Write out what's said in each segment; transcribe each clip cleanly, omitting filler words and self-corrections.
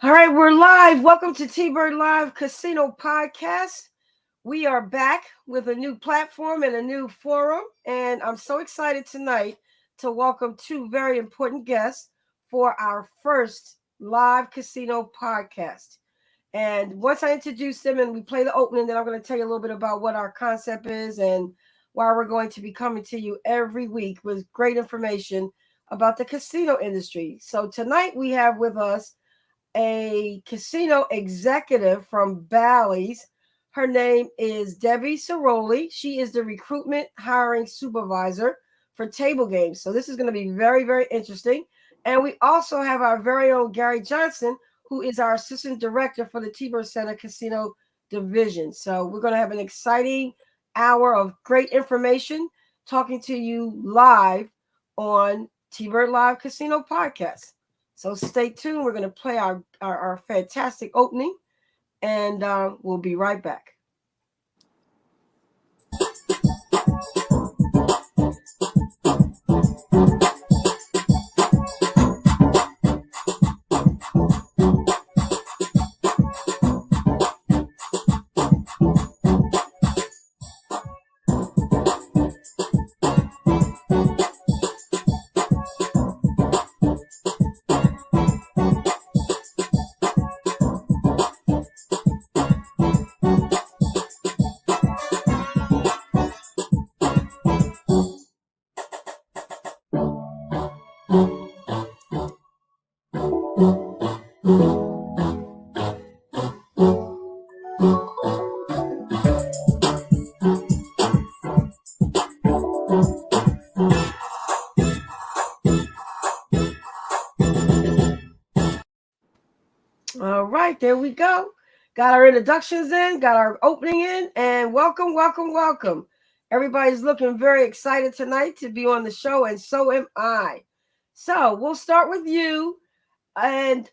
All right, we're live. Welcome to TByrd Live Casino Podcast. We are back with a new platform and a new forum, and I'm so excited tonight to welcome two very important guests for our first live casino podcast. And once I introduce them and we play the opening, then I'm going to tell you a little bit about what our concept is and why we're going to be coming to you every week with great information about the casino industry. So tonight we have with us a casino executive from Bally's. Her name is Debbie Ciroli. She is the recruitment hiring supervisor for table games. So this is going to be very, very interesting. And we also have our very own Gary Johnson, who is our assistant director for the TByrd Center Casino Division. So we're going to have an exciting hour of great information talking to you live on TByrd Live Casino Podcast. So stay tuned. We're going to play our fantastic opening, and we'll be right back. All right, there we go. Got our introductions in, got our opening in, and welcome, welcome, welcome. Everybody's looking very excited tonight to be on the show, and so am I. So we'll start with you and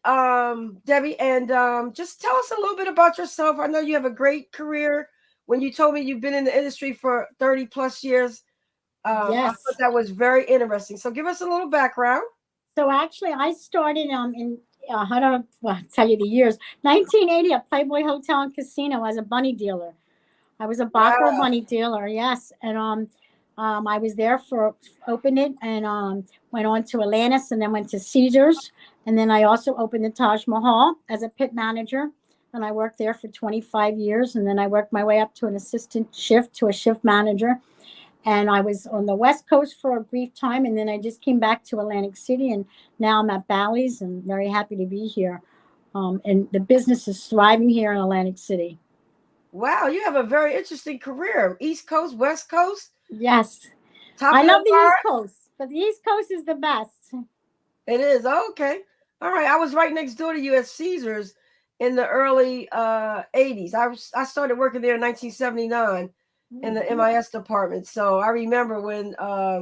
Debbie, and just tell us a little bit about yourself. I know you have a great career. When you told me you've been in the industry for 30 plus years, I Yes. thought that was very interesting. So give us a little background. So actually, I started in I don't know, well, I'll tell you the years. 1980 at Playboy Hotel and Casino as a bunny dealer. I was a Baccarat Wow. bunny dealer, yes, and I was there for opened it and went on to Atlantis and then went to Caesars, and then I also opened the Taj Mahal as a pit manager, and I worked there for 25 years, and then I worked my way up to an assistant shift to a shift manager. And I was on the West Coast for a brief time, and then I just came back to Atlantic City, and now I'm at Bally's, and very happy to be here. And the business is thriving here in Atlantic City. Wow, you have a very interesting career. East Coast, West Coast, Yes, top I of the love the bar. East Coast, but the East Coast is the best. It is. Okay. All right. I was right next door to you at Caesars in the early 80s. I started working there in 1979 in the MIS department. So I remember when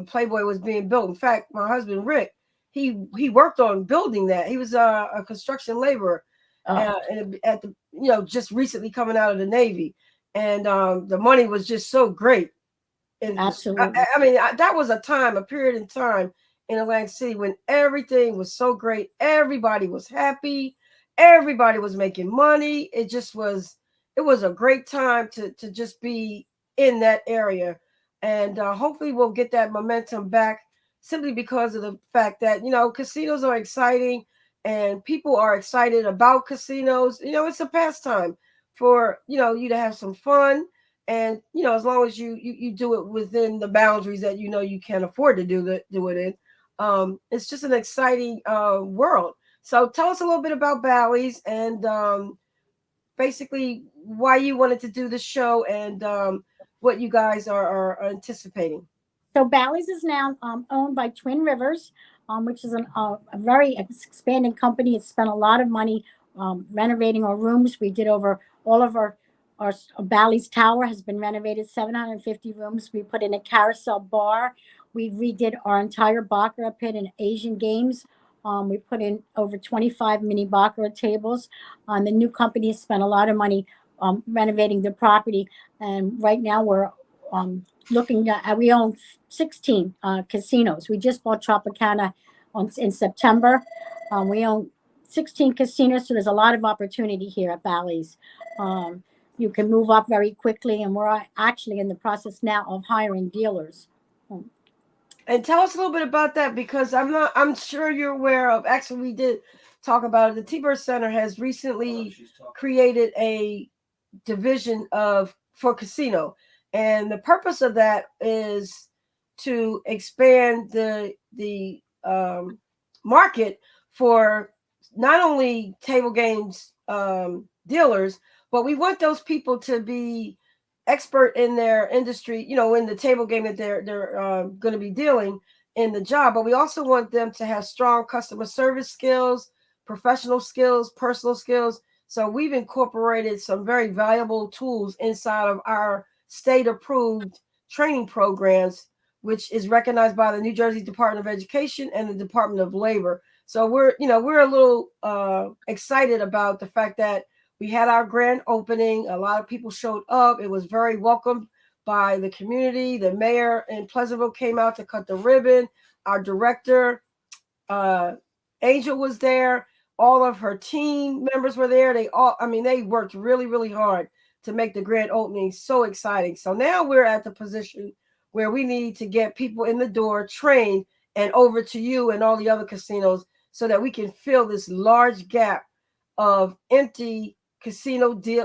Playboy was being built. In fact, my husband Rick, he worked on building that. He was a construction laborer and at the just recently coming out of the Navy, and the money was just so great. And Absolutely. I mean, that was a period in time in Atlantic City when everything was so great. Everybody was happy. Everybody was making money. It was a great time to just be in that area. And hopefully we'll get that momentum back simply because of the fact that, casinos are exciting and people are excited about casinos. It's a pastime for, you to have some fun, and as long as you do it within the boundaries that you can afford to do it in. It's just an exciting world. So tell us a little bit about Bally's and basically why you wanted to do the show and what you guys are anticipating. So Bally's is now owned by Twin Rivers, which is a very expanding company. It's spent a lot of money renovating our rooms. We did over all of our Bally's Tower has been renovated, 750 rooms. We put in a carousel bar. We redid our entire Baccarat pit and Asian games. We put in over 25 mini Baccarat tables. The new company has spent a lot of money renovating the property. And right now we're looking at, we own 16 casinos. We just bought Tropicana in September. We own 16 casinos, so there's a lot of opportunity here at Bally's. You can move up very quickly, and we're actually in the process now of hiring dealers. And tell us a little bit about that, because I'm sure you're aware of, actually we did talk about it. The TByrd Center has recently created a division of for casino, and the purpose of that is to expand the market for not only table games dealers, but we want those people to be expert in their industry, in the table game that they're going to be dealing in the job. But we also want them to have strong customer service skills, professional skills, personal skills. So we've incorporated some very valuable tools inside of our state approved training programs, which is recognized by the New Jersey Department of Education and the Department of Labor. So we're a little excited about the fact that we had our grand opening. A lot of people showed up. It was very welcomed by the community. The mayor in Pleasantville came out to cut the ribbon. Our director, Angel, was there. All of her team members were there. They worked really, really hard to make the grand opening so exciting. So now we're at the position where we need to get people in the door, trained, and over to you and all the other casinos so that we can fill this large gap of empty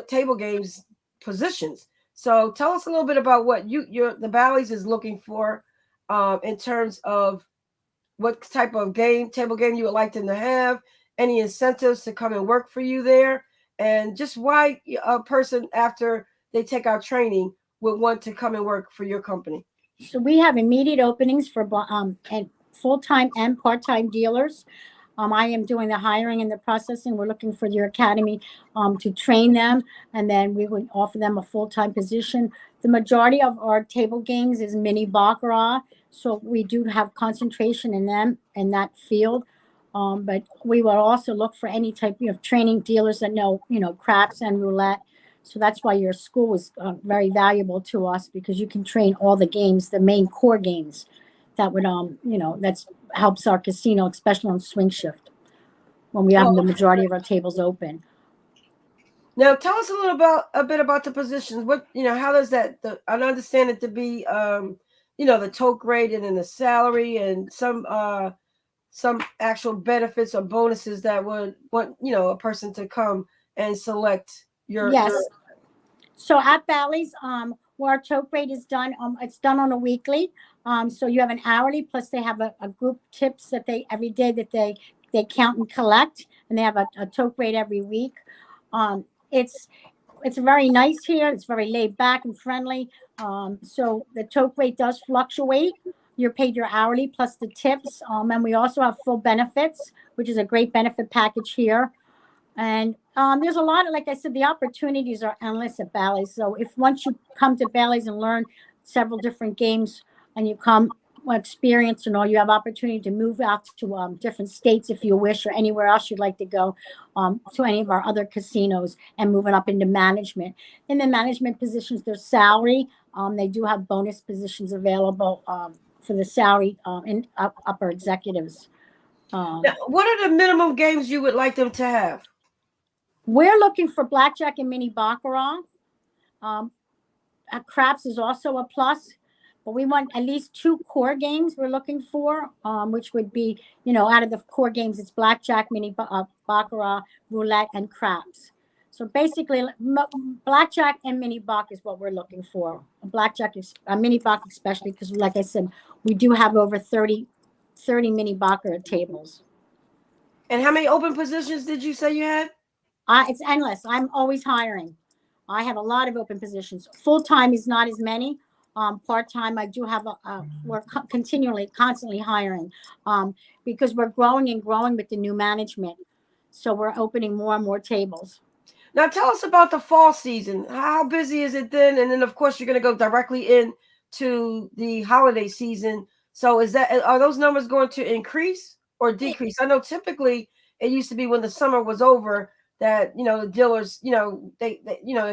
table games positions. So tell us a little bit about what the Bally's is looking for in terms of what type of table game you would like them to have, any incentives to come and work for you there, and just why a person after they take our training would want to come and work for your company. So we have immediate openings for and full-time and part-time dealers. I am doing the hiring and the processing. We're looking for your academy to train them, and then we would offer them a full-time position. The majority of our table games is mini baccarat, so we do have concentration in them in that field. But we will also look for any type of training dealers that know, craps and roulette. So that's why your school is very valuable to us, because you can train all the games, the main core games that would, that's helps our casino, especially on swing shift when we have the majority of our tables open. Now, tell us a bit about the positions. What how does that? I understand it to be, the toke rate and then the salary and some actual benefits or bonuses that would want a person to come and select your. Yes. So at Bally's, where our toke rate is done, it's done on a weekly. So you have an hourly, plus they have a group tips that they every day that they count and collect, and they have a toke rate every week. It's very nice here. It's very laid back and friendly. So the toke rate does fluctuate. You're paid your hourly plus the tips, and we also have full benefits, which is a great benefit package here. And there's a lot of, like I said, the opportunities are endless at Bally's. So if once you come to Bally's and learn several different games, and you come experienced and all, you have opportunity to move out to different states if you wish, or anywhere else you'd like to go, to any of our other casinos, and moving up into management. In the management positions, there's salary. They do have bonus positions available for the salary in upper executives. Now, what are the minimum games you would like them to have? We're looking for blackjack and mini baccarat. Craps is also a plus, but we want at least 2 core games we're looking for, which would be, out of the core games, it's blackjack, mini baccarat, roulette, and craps. So basically, blackjack and mini bac is what we're looking for. Blackjack is mini bac, especially because, like I said, we do have over 30 mini baccarat tables. And how many open positions did you say you had? It's endless. I'm always hiring. I have a lot of open positions. Full time is not as many. Part time, I do have we're constantly hiring, because we're growing and growing with the new management. So we're opening more and more tables. Now, tell us about the fall season. How busy is it then? And then, of course, you're going to go directly into the holiday season. So, are those numbers going to increase or decrease? I know typically it used to be when the summer was over that the dealers they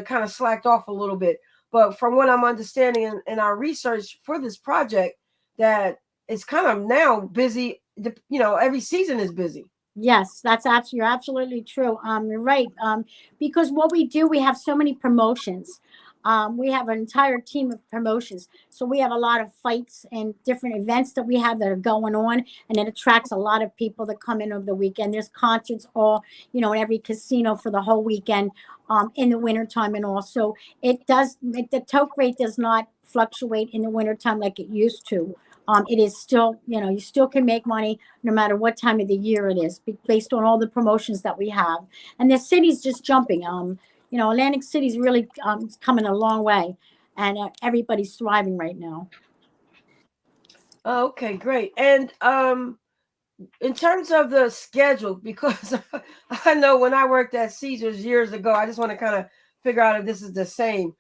kind of slacked off a little bit. But from what I'm understanding in our research for this project, that it's kind of now busy. Every season is busy. Yes, that's absolutely, you're absolutely true. You're right. Because what we do, we have so many promotions. We have an entire team of promotions, so we have a lot of fights and different events that we have that are going on, and it attracts a lot of people that come in over the weekend. There's concerts all, in every casino for the whole weekend, in the wintertime and all. So the toke rate does not fluctuate in the wintertime like it used to. It is still, you still can make money no matter what time of the year it is, based on all the promotions that we have. And the city's just jumping. Atlantic City's really coming a long way, and everybody's thriving right now. Okay, great. And in terms of the schedule, because I know when I worked at Caesars years ago, I just want to kind of figure out if this is the same.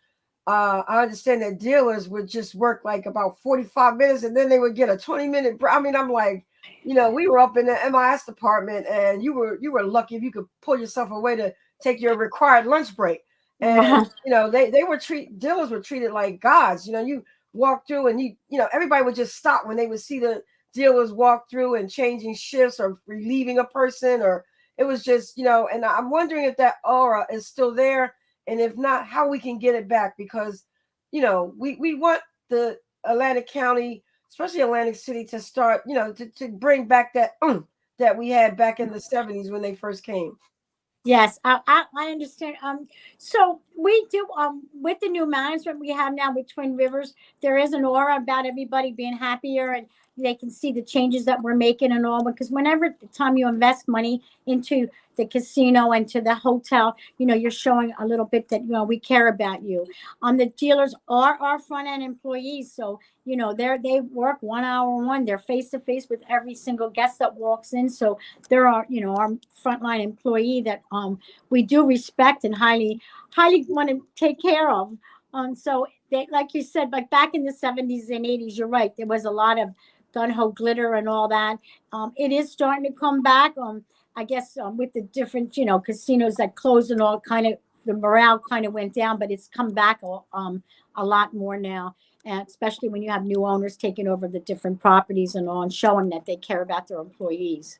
I understand that dealers would just work like about 45 minutes and then they would get a 20-minute break. I mean, I'm like, we were up in the MIS department and you were lucky if you could pull yourself away to take your required lunch break. And they were dealers were treated like gods. You walk through and everybody would just stop when they would see the dealers walk through and changing shifts or relieving a person, or it was just, and I'm wondering if that aura is still there, and if not, how we can get it back, because we want the Atlantic County, especially Atlantic City, to start, to bring back that that we had back in the 70s when they first came. Yes, I understand. So we do, with the new management we have now with Twin Rivers, there is an aura about everybody being happier, and they can see the changes that we're making and all. Because whenever the time you invest money into the casino and to the hotel, you're showing a little bit that we care about you. The dealers are our front end employees, so they work 1 hour one. They're face to face with every single guest that walks in. So there are, our frontline employee that we do respect and highly want to take care of. So they, like you said, like back in the 70s and 80s, you're right. There was a lot of gun ho glitter and all that. It is starting to come back. I guess with the different, casinos that closed and all, kind of the morale kind of went down, but it's come back a lot more now. And especially when you have new owners taking over the different properties and all, and showing that they care about their employees.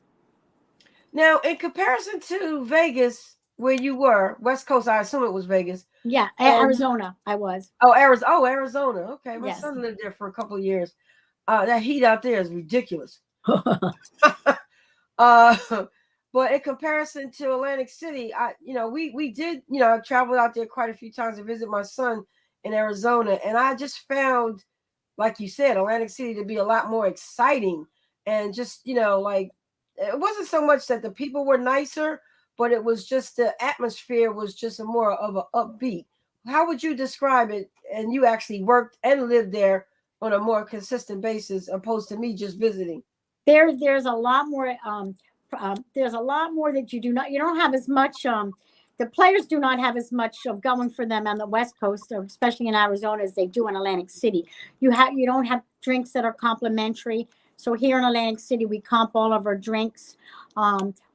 Now, in comparison to Vegas, where you were, West Coast, I assume it was Vegas. Yeah, And Arizona, I was. Arizona. Okay, my Yes. son lived there for a couple of years. That heat out there is ridiculous. uh, but in comparison to Atlantic City, we did, I traveled out there quite a few times to visit my son in Arizona, and I just found, like you said, Atlantic City to be a lot more exciting, and just, like, it wasn't so much that the people were nicer, but it was just the atmosphere was just a more of an upbeat. How would you describe it? And you actually worked and lived there on a more consistent basis, opposed to me just visiting. There's a lot more. There's a lot more that you don't have as much. The players do not have as much of going for them on the West Coast, or especially in Arizona, as they do in Atlantic City. You don't have drinks that are complimentary. So here in Atlantic City, we comp all of our drinks.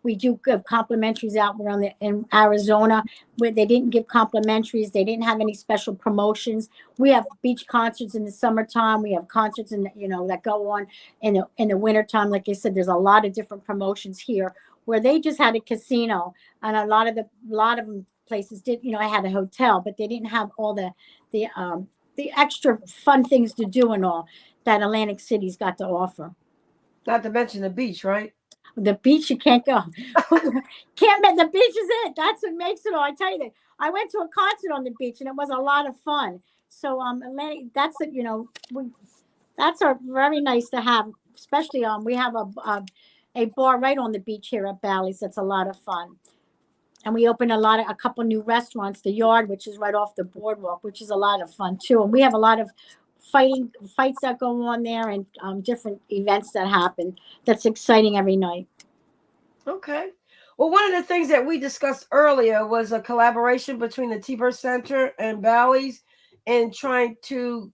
We do give complimentaries out. We're in Arizona, where they didn't give complimentaries. They didn't have any special promotions. We have beach concerts in the summertime. We have concerts that go on in the wintertime. Like I said, there's a lot of different promotions here, where they just had a casino, and a lot of places did, I had a hotel, but they didn't have all the extra fun things to do and all that Atlantic City's got to offer. Not to mention the beach, right? The beach, you can't go. Can't make the beach is it. That's what makes it all. I tell you that. I went to a concert on the beach and it was a lot of fun. So Atlantic, that's it. That's a very nice to have. Especially we have a bar right on the beach here at Bally's. That's a lot of fun. And we opened a couple new restaurants. The Yard, which is right off the boardwalk, which is a lot of fun too. And we have a lot of fights that go on there, and different events that happen. That's exciting every night. Okay. Well, one of the things that we discussed earlier was a collaboration between the TByrd Center and Bally's, and trying to,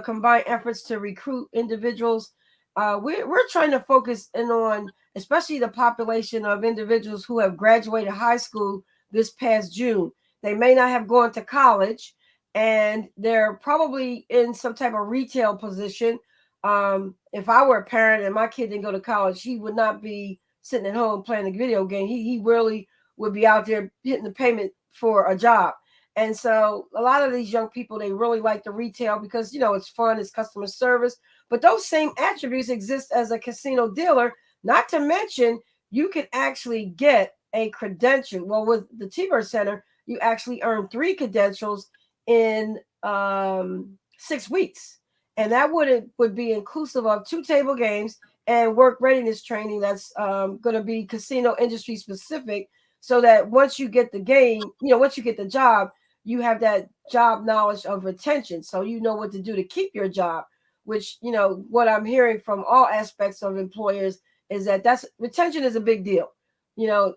combine efforts to recruit individuals. We're trying to focus in on, especially the population of individuals who have graduated high school this past June. They may not have gone to college, and they're probably in some type of retail position. If I were a parent and my kid didn't go to college, he would not be sitting at home playing a video game. He really would be out there hitting the payment for a job. And so a lot of these young people, they really like the retail because, it's fun, it's customer service. But those same attributes exist as a casino dealer, not to mention you can actually get a credential. Well, with the TByrd Center, you actually earn 3 credentials in 6 weeks. And that would be inclusive of 2 table games and work readiness training that's going to be casino industry specific, so that once you get the game, once you get the job, you have that job knowledge of retention. So you know what to do to keep your job, which, what I'm hearing from all aspects of employers is that that's retention is a big deal,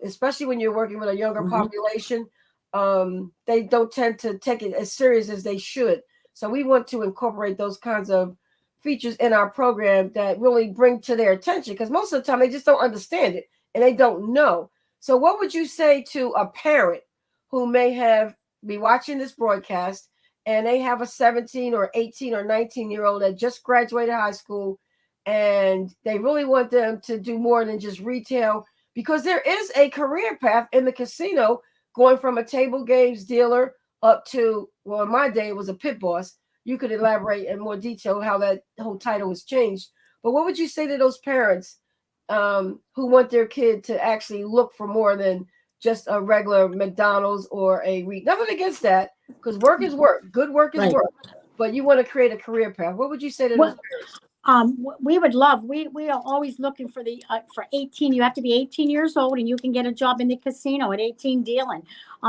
especially when you're working with a younger population. They don't tend to take it as serious as they should. So we want to incorporate those kinds of features in our program that really bring to their attention, because most of the time they just don't understand it and they don't know. So what would you say to a parent who may have be watching this broadcast and they have a 17 or 18 or 19-year-old that just graduated high school, and they really want them to do more than just retail, because there is a career path in the casino, going from a table games dealer up to, well, in my day it was a pit boss. You could elaborate in more detail how that whole title was changed. But what would you say to those parents who want their kid to actually look for more than just a regular McDonald's or a nothing against that, because work is work, good work is Right. work, but you want to create a career path? What would you say to those Well, parents? we would love. We are always looking for the for 18. You have to be 18 years old, and you can get a job in the casino at 18 dealing.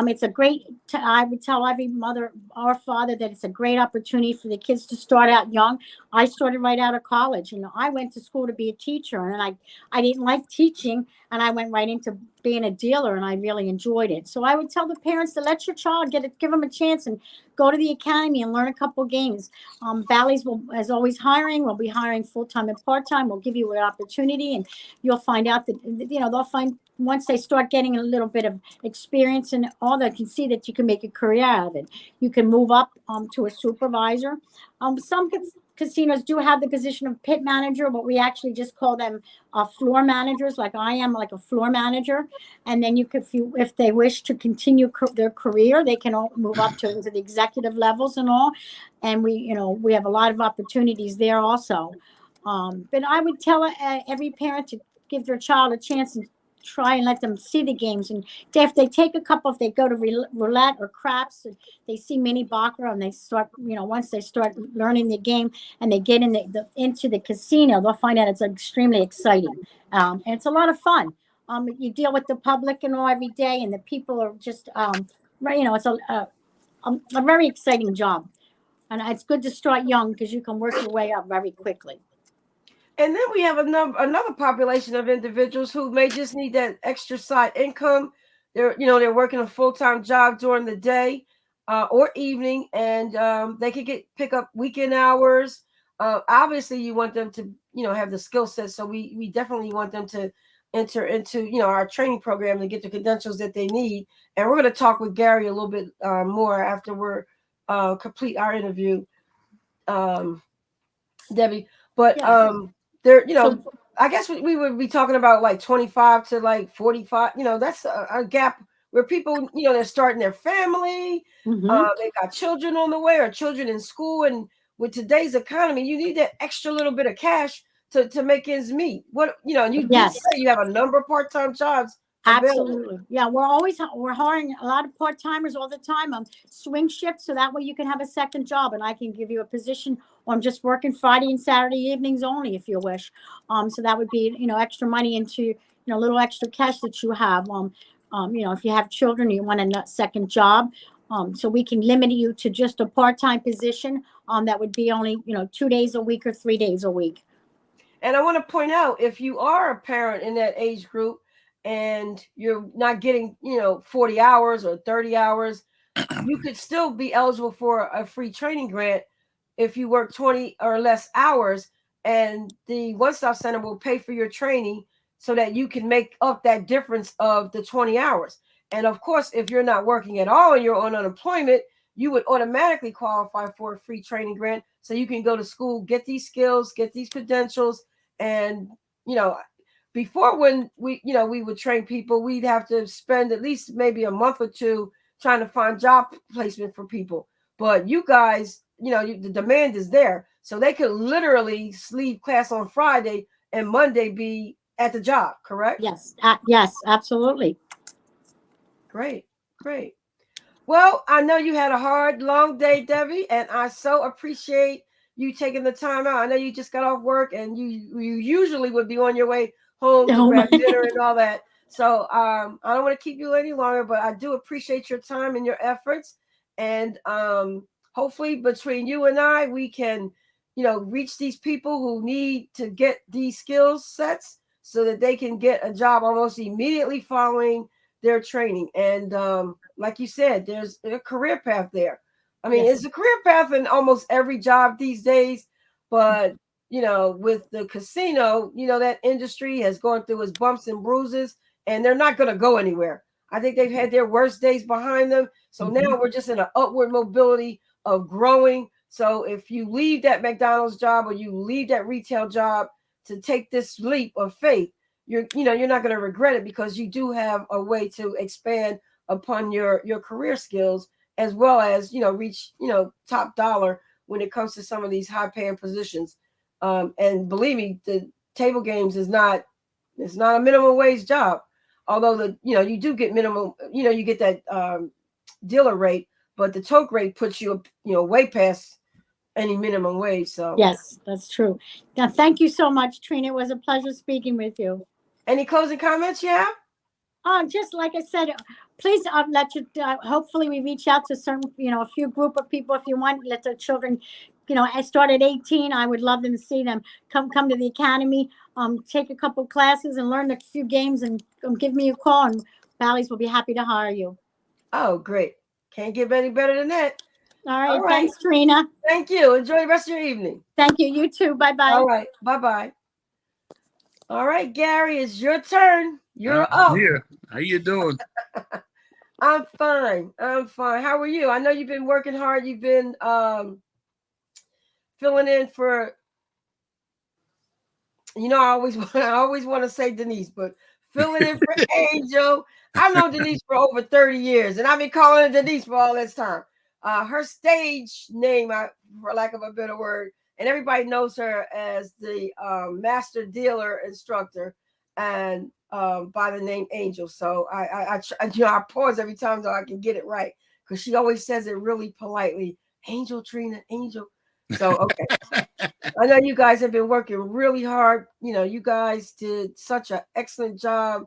It's a great. I would tell every mother or father that it's a great opportunity for the kids to start out young. I started right out of college. I went to school to be a teacher, and I didn't like teaching, and I went right into being a dealer, and I really enjoyed it. So I would tell the parents to let your child give them a chance and go to the academy and learn a couple games. Bally's will, as always, hiring. We'll be hiring full time and part time. We'll give you an opportunity, and you'll find out that they'll find once they start getting a little bit of experience and all, they can see that you can make a career out of it. You can move up to a supervisor. Some casinos do have the position of pit manager, but we actually just call them floor managers, like I am, like a floor manager. And then if they wish to continue their career, they can all move up to the executive levels and all. And we have a lot of opportunities there also. But I would tell every parent to give their child a chance and try and let them see the games. And if they take a couple, if they go to roulette or craps, and they see mini baccarat, and they start, once they start learning the game and they get into the casino, they'll find out it's extremely exciting. And it's a lot of fun. You deal with the public and all every day, and the people are just, right. It's a very exciting job. And it's good to start young because you can work your way up very quickly. And then we have another population of individuals who may just need that extra side income. They're working a full-time job during the day or evening, and they could pick up weekend hours. Obviously, you want them to have the skill set, so we definitely want them to enter into our training program to get the credentials that they need. And we're going to talk with Gary a little bit more after we're complete our interview, um, Debbie. But Yes. there, So, I guess we would be talking about like 25 to like 45. That's a gap where people, they're starting their family. mhm. They got children on the way or children in school. And with today's economy, you need that extra little bit of cash to make ends meet. And you did say Yes. you have a number of part-time jobs available. Absolutely. Yeah, we're hiring a lot of part timers all the time on swing shifts, so that way you can have a second job, and I can give you a position on just working Friday and Saturday evenings only if you wish. So that would be extra money into a little extra cash that you have. If you have children, you want a second job. So we can limit you to just a part time position. That would be only 2 days a week or 3 days a week. And I want to point out, if you are a parent in that age group and you're not getting, 40 hours or 30 hours, you could still be eligible for a free training grant if you work 20 or less hours. And the One Stop Center will pay for your training so that you can make up that difference of the 20 hours. And of course, if you're not working at all and you're on unemployment, you would automatically qualify for a free training grant so you can go to school, get these skills, get these credentials, and you know before, when we would train people, we'd have to spend at least maybe a month or two trying to find job placement for people. But you guys, the demand is there, so they could literally leave class on Friday and Monday be at the job. Correct? Yes, yes, absolutely. Great, great. Well, I know you had a hard, long day, Debbie, and I so appreciate you taking the time out. I know you just got off work, and you usually would be on your way home to Oh grab my. dinner and all that. So I don't want to keep you any longer, but I do appreciate your time and your efforts. And hopefully, between you and I, we can, reach these people who need to get these skill sets so that they can get a job almost immediately following their training. And like you said, there's a career path there. I mean, Yes. it's a career path in almost every job these days, but with the casino, that industry has gone through its bumps and bruises, and they're not going to go anywhere. I think they've had their worst days behind them. So Hmm. now we're just in an upward mobility of growing. So if you leave that McDonald's job or you leave that retail job to take this leap of faith, you're not going to regret it, because you do have a way to expand upon your career skills, as well as reach top dollar when it comes to some of these high paying positions. And believe me, the table games is not, it's not a minimum wage job, although you do get minimum, you get that dealer rate, but the toke rate puts you way past any minimum wage. So Yes, that's true. Now, thank you so much, Trina. It was a pleasure speaking with you. any closing comments you have? Just like I said, please let you. Hopefully, we reach out to certain, a few group of people. If you want, let the children. I start at 18. I would love them to see them come to the academy. Take a couple classes and learn a few games, and give me a call, and Bally's will be happy to hire you. Oh, great. Can't get any better than that. All All right. right. Thanks, Trina. Thank you. Enjoy the rest of your evening. Thank you. You too. Bye bye. All right. Bye bye. All right, Gary, it's your turn. You're I'm up. here. How you doing? I'm fine. I'm fine. How are you? I know you've been working hard. You've been filling in for, I always I always want to say Denise, but filling in for Angel. I've known Denise for over 30 years, and I've been calling her Denise for all this time. Her stage name, for lack of a better word, and everybody knows her as the master dealer instructor, and by the name Angel. So I pause every time so I can get it right, because she always says it really politely. Angel, Trina, Angel. So okay. I know you guys have been working really hard. You guys did such an excellent job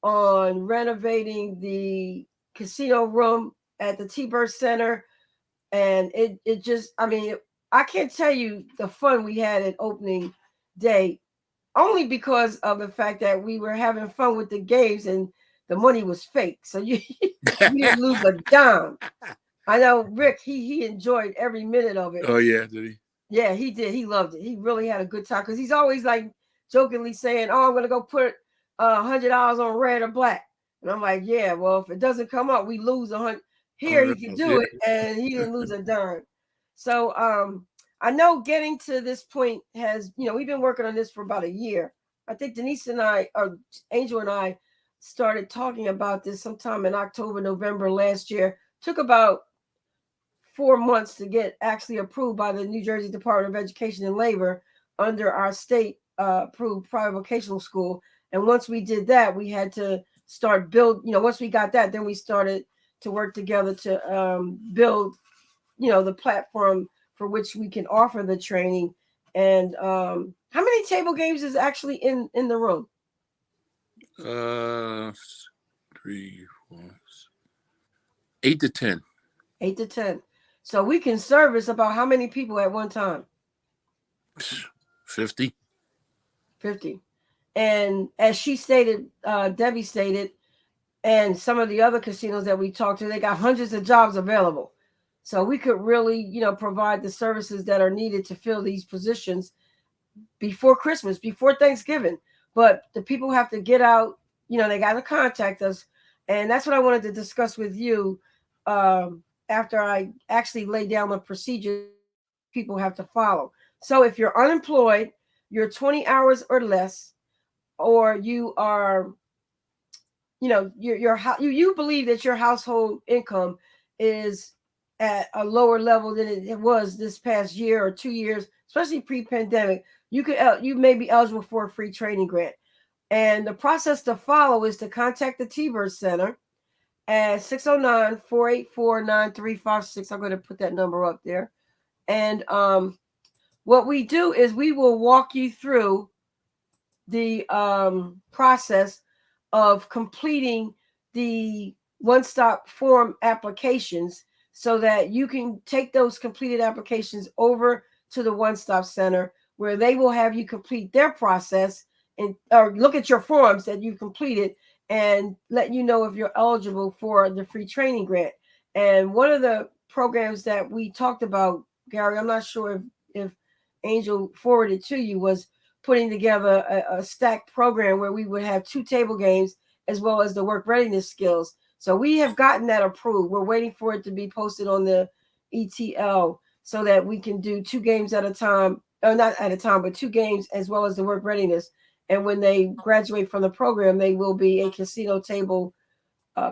on renovating the casino room at the TByrd Center. And it just, I mean, I can't tell you the fun we had at opening day, only because of the fact that we were having fun with the games and the money was fake. So you didn't lose a dime. I know Rick, he enjoyed every minute of it. Oh yeah, did he? Yeah, he did. He loved it. He really had a good time, because he's always like jokingly saying, "Oh, I'm gonna go put $100 on red or black," and I'm like, "Yeah, well, if it doesn't come up, we lose 100." Here he could do Yeah. it, and he didn't lose a dime. So I know getting to this point has, we've been working on this for about a year. I think Denise and I, or Angel and I, started talking about this sometime in October, November last year. Took about 4 months to get actually approved by the New Jersey Department of Education and Labor under our state approved private vocational school. And once we did that, we had to start build. Once we got that, then we started to work together to build, the platform for which we can offer the training. And how many table games is actually in the room? Uh, 3, 4, 8 to 10. 8 to 10. So we can service about how many people at one time? 50. 50. And as she stated, Debbie stated, and some of the other casinos that we talked to, they got hundreds of jobs available. So we could really, provide the services that are needed to fill these positions before Christmas, before Thanksgiving. But the people have to get out, they got to contact us. And that's what I wanted to discuss with you, after I actually lay down the procedures people have to follow. So if you're unemployed, you're 20 hours or less, or you are, you believe that your household income is at a lower level than it was this past year or 2 years, especially pre-pandemic, you may be eligible for a free training grant. And the process to follow is to contact the TByrd Center at 609-484-9356. I'm going to put that number up there. And what we do is we will walk you through the process of completing the one-stop form applications so that you can take those completed applications over to the one-stop center where they will have you complete their process and or look at your forms that you've completed and let you know if you're eligible for the free training grant. And one of the programs that we talked about, Gary, I'm not sure if Angel forwarded to you, was putting together a stacked program where we would have 2 table games as well as the work readiness skills. So we have gotten that approved. We're waiting for it to be posted on the ETL so that we can do 2 games at a time, or not at a time, but 2 games as well as the work readiness. And when they graduate from the program, they will be a casino table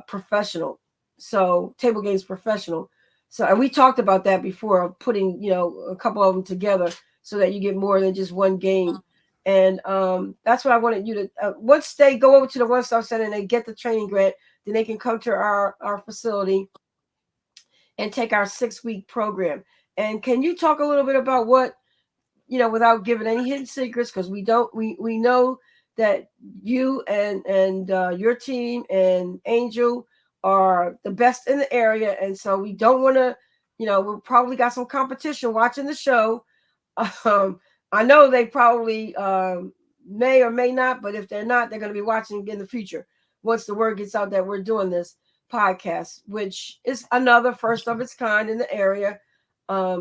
professional. So table games professional. So, and we talked about that before, putting, a couple of them together so that you get more than just one game. And that's what I wanted you to, once they go over to the One Stop Center and they get the training grant, then they can come to our facility and take our 6-week program. And can you talk a little bit about what, without giving any hidden secrets, because we know that you and your team and Angel are the best in the area. And so we don't want to, we probably got some competition watching the show. I know they probably may or may not, but if they're not, they're going to be watching in the future once the word gets out that we're doing this podcast, which is another first of its kind in the area.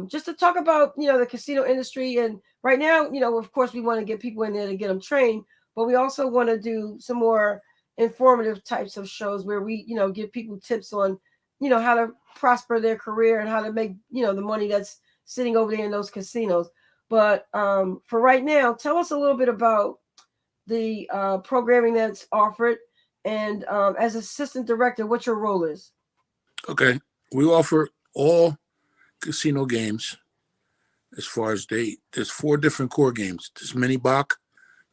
Just to talk about, the casino industry. And right now, of course, we want to get people in there to get them trained, but we also want to do some more informative types of shows where we, give people tips on, how to prosper their career and how to make, the money that's sitting over there in those casinos. But for right now, tell us a little bit about the programming that's offered, and as assistant director, what your role is. Okay. We offer all casino games as far as there's 4 different core games. There's mini bach,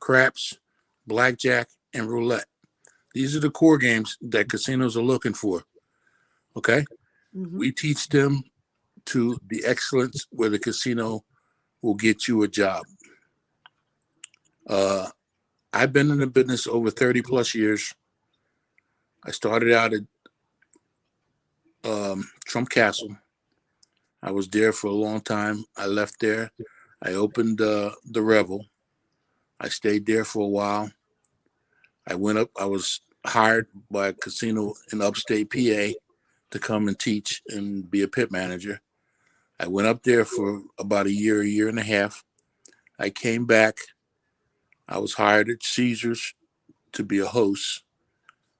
craps, blackjack, and roulette. These are the core games that casinos are looking for. Okay? Mm-hmm. We teach them to the excellence where the casino will get you a job. I've been in the business over 30 plus years. I started out at Trump Castle. I was there for a long time. I left there. I opened the Revel. I stayed there for a while. I went up. I was hired by a casino in upstate PA to come and teach and be a pit manager. I went up there for about a year and a half. I came back. I was hired at Caesars to be a host.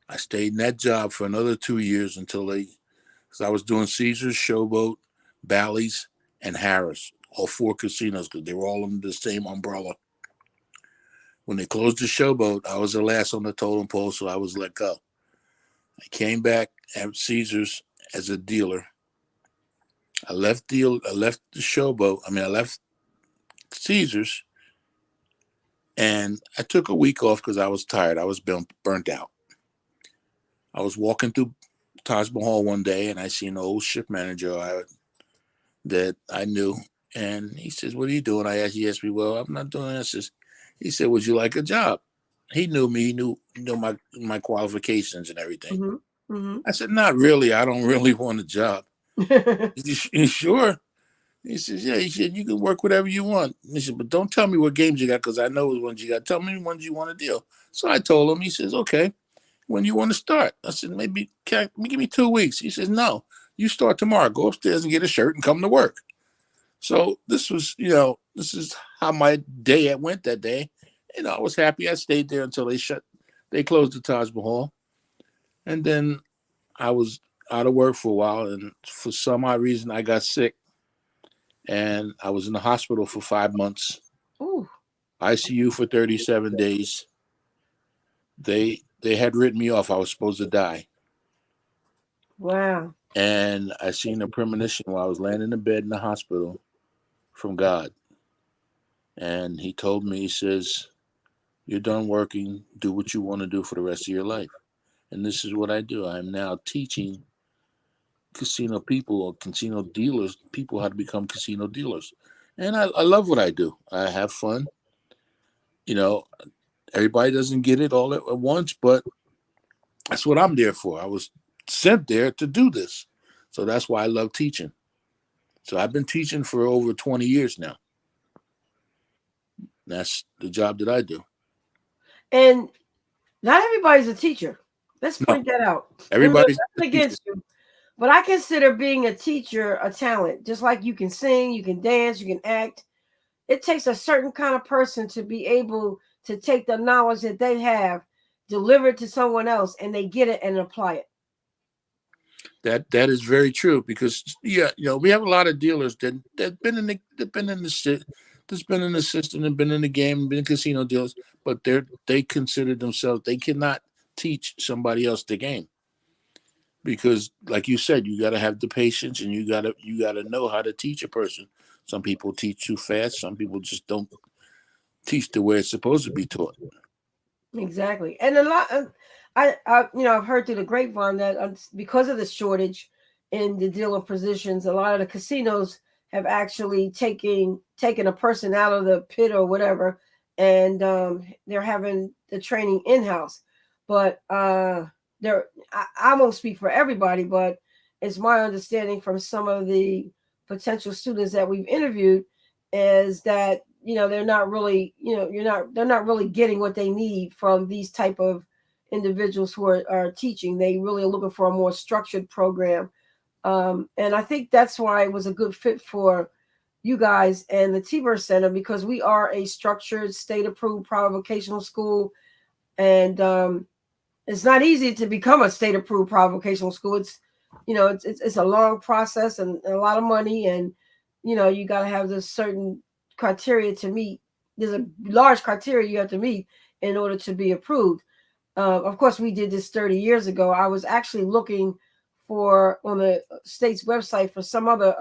I stayed in that job for another 2 years because I was doing Caesars, Showboat, Bally's, and Harris, all 4 casinos, because they were all under the same umbrella. When they closed the Showboat, I was the last on the totem pole, so I was let go. I came back at Caesars as a dealer. I left the Showboat. I left Caesars, and I took a week off because I was tired. I was burnt out. I was walking through Taj Mahal one day, and I seen an old shift manager that I knew, and he says, "What are you doing?" He asked me, "Well, I'm not doing this." He said, "Would you like a job?" He knew me. He knew my qualifications and everything. Mm-hmm. Mm-hmm. I said, "Not really. I don't really want a job." You sure? He says, "Yeah." He said, "You can work whatever you want." He said, "But don't tell me what games you got, because I know which ones you got. Tell me ones you want to deal." So I told him. He says, "Okay. When you want to start?" I said, "Maybe give me 2 weeks." He says, "No, you start tomorrow. Go upstairs and get a shirt and come to work." So this was, this is how my day went that day. I was happy. I stayed there until they closed the Taj Mahal. And then I was out of work for a while. And for some odd reason, I got sick. And I was in the hospital for 5 months. Ooh. ICU for 37 days. they had written me off. I was supposed to die. Wow. And I seen a premonition while I was laying in the bed in the hospital from God. And he told me, he says, "You're done working. Do what you want to do for the rest of your life." And this is what I do. I am now teaching casino people or casino dealers, people how to become casino dealers. And I love what I do. I have fun. You know, everybody doesn't get it all at once, but that's what I'm there for. I was sent there to do this. So that's why I love teaching. So I've been teaching for over 20 years now. That's the job that I do. And not everybody's a teacher. Let's No, point that out. And look, everybody's a nothing teacher. against you, but I consider being a teacher a talent. Just like you can sing, you can dance, you can act. It takes a certain kind of person to be able to take the knowledge that they have, deliver it to someone else, and they get it and apply it. That is very true because yeah, we have a lot of dealers that been in the that's been in the system and been in the game, been casino dealers, but they consider themselves, they cannot teach somebody else the game because, like you said, you got to have the patience and you got to know how to teach a person. Some people teach too fast. Some people just don't teach the way it's supposed to be taught. Exactly, and a lot. I've heard through the grapevine that because of the shortage in the dealer positions, a lot of the casinos have actually taken a person out of the pit or whatever, and they're having the training in house. But I won't speak for everybody, but it's my understanding from some of the potential students that we've interviewed is that they're not really they're not really getting what they need from these type of individuals who are teaching. They really are looking for a more structured program, and I think that's why it was a good fit for you guys and the TByrd Center, because we are a structured, state approved private vocational school, and it's not easy to become a state approved private vocational school. It's a long process and a lot of money, and you got to have this certain criteria to meet. There's a large criteria you have to meet in order to be approved. Of course, we did this 30 years ago. I was actually looking for on the state's website for some other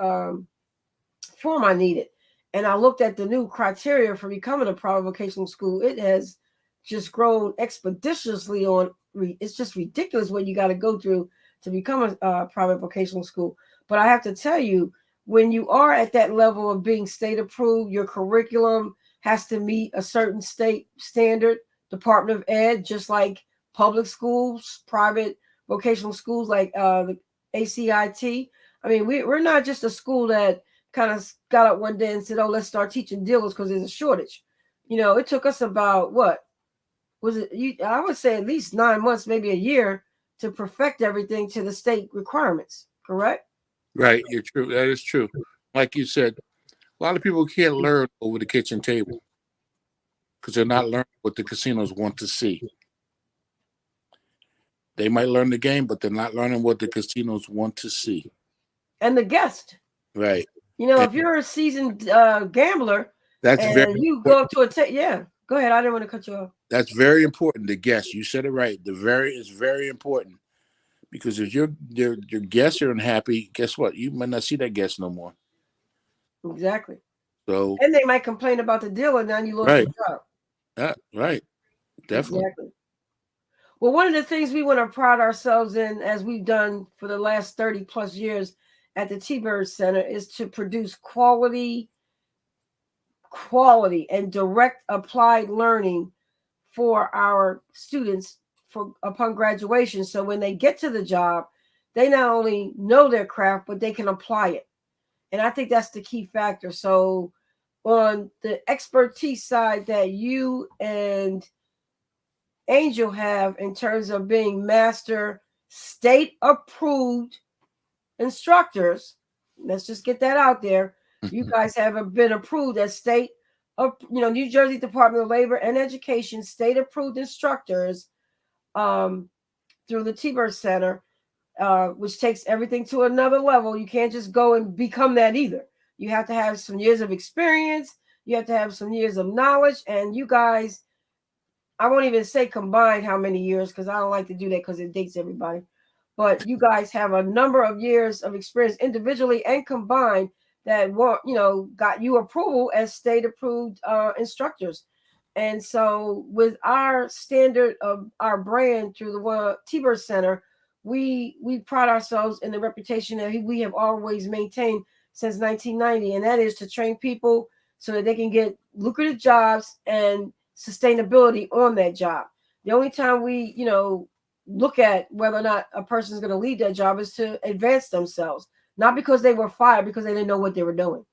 form I needed, and I looked at the new criteria for becoming a private vocational school. It has just grown expeditiously on. It's just ridiculous what you got to go through to become a private vocational school. But I have to tell you, when you are at that level of being state approved, your curriculum has to meet a certain state standard, Department of Ed, just like public schools, private vocational schools like the ACIT. I mean, we're not just a school that kind of got up one day and said, "Oh, let's start teaching dealers because there's a shortage." It took us about what was it? I would say at least 9 months, maybe a year, to perfect everything to the state requirements. Correct? Right, you're true. That is true. Like you said, a lot of people can't learn over the kitchen table because they're not learning what the casinos want to see. They might learn the game, but they're not learning what the casinos want to see. And the guest. Right. If you're a seasoned gambler That's very and you go important. up to yeah, go ahead. I didn't want to cut you off. That's very important. The guess. You said it right. Is very important because if your guests are unhappy, guess what? You might not see that guest no more. Exactly. So And they might complain about the deal, and then you lost right, your job. right, definitely. Exactly. Well, one of the things we want to pride ourselves in, as we've done for the last 30 plus years at the TByrd Center, is to produce quality and direct applied learning for our students for upon graduation. So when they get to the job, they not only know their craft, but they can apply it. And I think that's the key factor. So on the expertise side that you and Angel have in terms of being master state approved instructors, let's just get that out there. You guys have been approved as state of New Jersey Department of Labor and Education state approved instructors through the TByrd Center, which takes everything to another level. You can't just go and become that either. You have to have some years of experience. You have to have some years of knowledge, and you guys I won't even say combined how many years because I don't like to do that because it dates everybody. But you guys have a number of years of experience individually and combined that got you approval as state approved instructors. And so with our standard of our brand through the TByrd Center, we pride ourselves in the reputation that we have always maintained since 1990, and that is to train people so that they can get lucrative jobs and sustainability on that job. The only time we, look at whether or not a person is going to leave that job is to advance themselves, not because they were fired, because they didn't know what they were doing.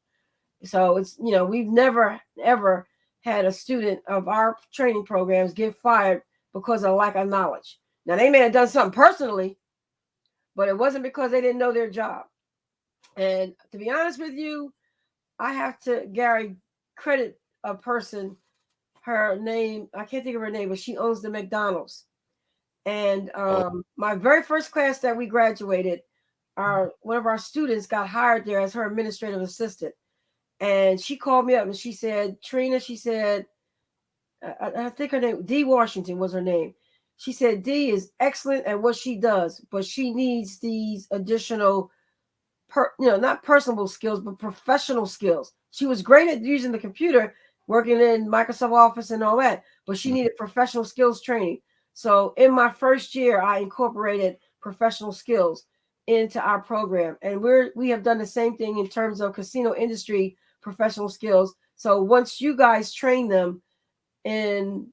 So it's, we've never, ever had a student of our training programs get fired because of lack of knowledge. Now, they may have done something personally, but it wasn't because they didn't know their job. And to be honest with you, I have to, Gary, credit a person. Her name, I can't think of her name, but she owns the McDonald's. And my very first class that we graduated, one of our students got hired there as her administrative assistant. And she called me up and she said, Trina, she said, I think her name, Dee Washington was her name. She said, Dee is excellent at what she does, but she needs these additional not personal skills, but professional skills. She was great at using the computer, working in Microsoft Office and all that, but she needed professional skills training. So in my first year, I incorporated professional skills into our program. And we have done the same thing in terms of casino industry professional skills. So once you guys train them in